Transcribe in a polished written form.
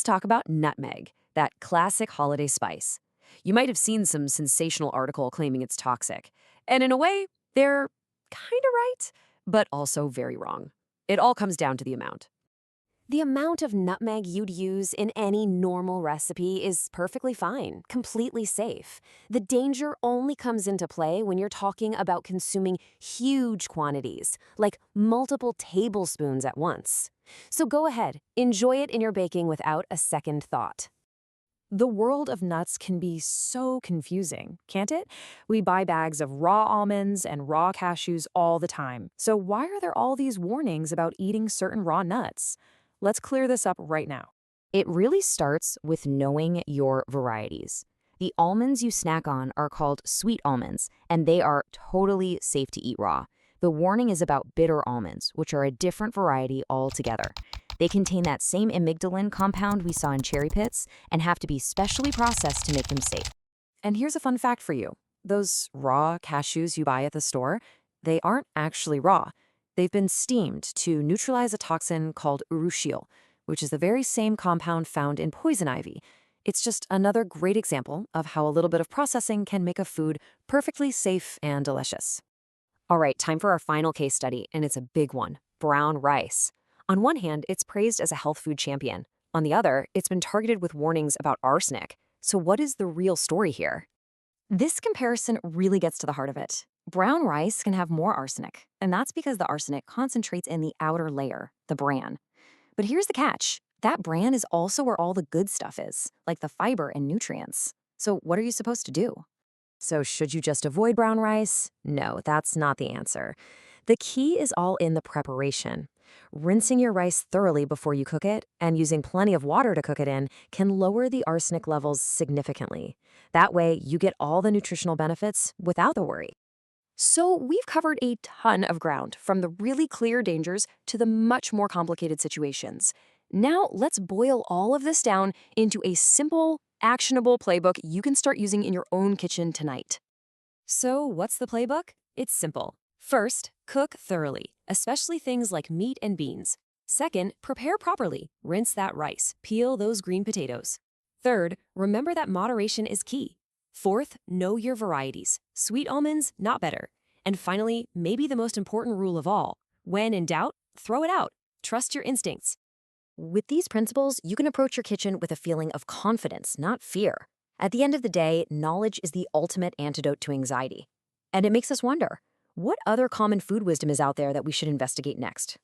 talk about nutmeg, that classic holiday spice. You might have seen some sensational article claiming it's toxic. And in a way, they're kind of right, but also very wrong. It all comes down to the amount. The amount of nutmeg you'd use in any normal recipe is perfectly fine, completely safe. The danger only comes into play when you're talking about consuming huge quantities, like multiple tablespoons at once. So go ahead, enjoy it in your baking without a second thought. The world of nuts can be so confusing, can't it? We buy bags of raw almonds and raw cashews all the time. So why are there all these warnings about eating certain raw nuts? Let's clear this up right now. It really starts with knowing your varieties. The almonds you snack on are called sweet almonds, and they are totally safe to eat raw. The warning is about bitter almonds, which are a different variety altogether. They contain that same amygdalin compound we saw in cherry pits and have to be specially processed to make them safe. And here's a fun fact for you. Those raw cashews you buy at the store, they aren't actually raw. They've been steamed to neutralize a toxin called urushiol, which is the very same compound found in poison ivy. It's just another great example of how a little bit of processing can make a food perfectly safe and delicious. All right, time for our final case study, and it's a big one: brown rice. On one hand, it's praised as a health food champion. On the other, it's been targeted with warnings about arsenic. So what is the real story here? This comparison really gets to the heart of it. Brown rice can have more arsenic, and that's because the arsenic concentrates in the outer layer, the bran. But here's the catch. That bran is also where all the good stuff is, like the fiber and nutrients. So what are you supposed to do? So should you just avoid brown rice? No, that's not the answer. The key is all in the preparation. Rinsing your rice thoroughly before you cook it and using plenty of water to cook it in can lower the arsenic levels significantly. That way, you get all the nutritional benefits without the worry. So we've covered a ton of ground, from the really clear dangers to the much more complicated situations. Now let's boil all of this down into a simple, actionable playbook you can start using in your own kitchen tonight. So what's the playbook? It's simple. First, cook thoroughly, especially things like meat and beans. Second, prepare properly. Rinse that rice. Peel those green potatoes. Third, remember that moderation is key. Fourth, know your varieties. Sweet almonds, not better. And finally, maybe the most important rule of all: when in doubt, throw it out. Trust your instincts. With these principles, you can approach your kitchen with a feeling of confidence, not fear. At the end of the day, knowledge is the ultimate antidote to anxiety. And it makes us wonder, what other common food wisdom is out there that we should investigate next?